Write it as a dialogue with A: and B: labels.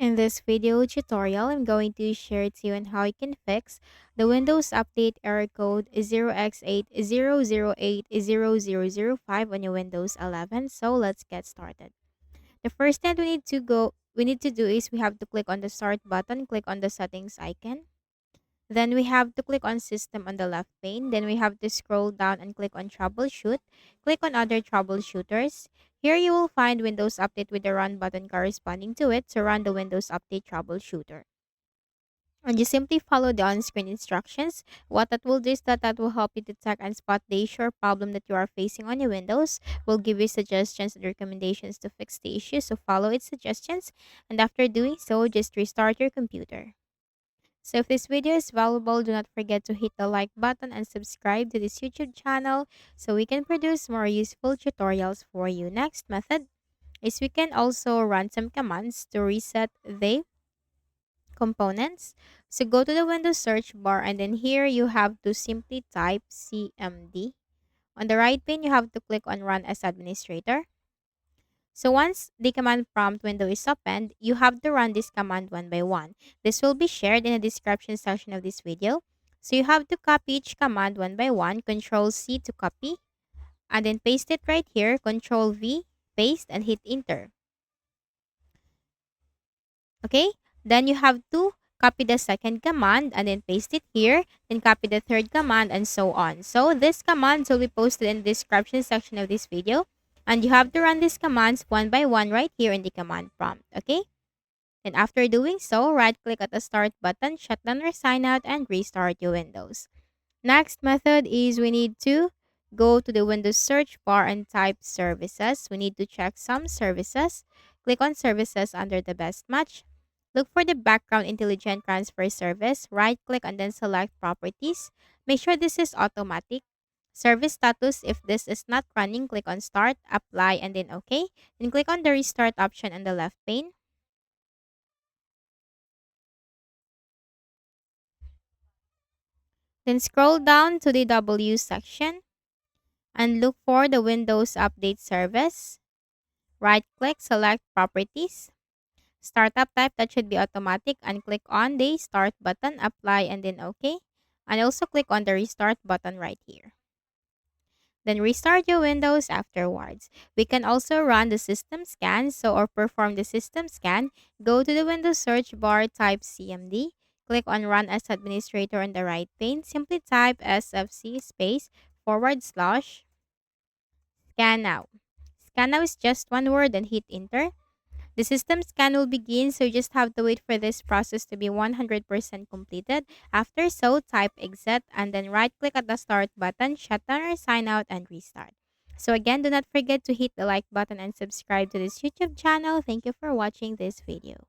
A: In this video tutorial, I'm going to share to you on how you can fix the Windows Update error code 0x80080005 on your Windows 11. So let's get started. The first thing we need to do is we have to click on the start button, click on the settings icon. Then we have to click on system on the left pane. Then we have to scroll down and click on troubleshoot. Click on other troubleshooters. Here you will find Windows Update with the run button corresponding to it to run the Windows Update troubleshooter. And you simply follow the on-screen instructions. What that will do is that will help you detect and spot the issue or problem that you are facing on your Windows. Will give you suggestions and recommendations to fix the issue. So follow its suggestions. And after doing so, just restart your computer. So if this video is valuable, do not forget to hit the like button and subscribe to this YouTube channel so we can produce more useful tutorials for you. Next method is we can also run some commands to reset the components. So go to the Windows search bar and then here you have to simply type CMD. On the right pane, you have to click on Run as Administrator. So once the command prompt window is opened, you have to run this command one by one. This will be shared in the description section of this video. So you have to copy each command one by one, Control C to copy, and then paste it right here, Control V, paste, and hit enter. Okay? Then you have to copy the second command and then paste it here, then copy the third command and so on. So these commands will be posted in the description section of this video. And you have to run these commands one by one right here in the command prompt, okay? And after doing so, right-click at the Start button, shut down or sign out, and restart your Windows. Next method is we need to go to the Windows search bar and type Services. We need to check some services. Click on Services under the Best Match. Look for the Background Intelligent Transfer Service. Right-click and then select Properties. Make sure this is automatic. Service status, if this is not running, click on Start, Apply, and then OK. Then click on the Restart option on the left pane. Then scroll down to the W section and look for the Windows Update Service. Right-click, select Properties. Startup type, that should be automatic, and click on the Start button, Apply, and then OK. And also click on the Restart button right here. Then restart your Windows afterwards. We can also run the system scan, or perform the system scan. Go to the Windows search bar, type CMD. Click on Run as Administrator on the right pane. Simply type SFC space / scan now. Scan now is just one word and hit enter. The system scan will begin, so you just have to wait for this process to be 100% completed. After so, type exit and then right-click at the start button, shut down or sign out, and restart. So again, do not forget to hit the like button and subscribe to this YouTube channel. Thank you for watching this video.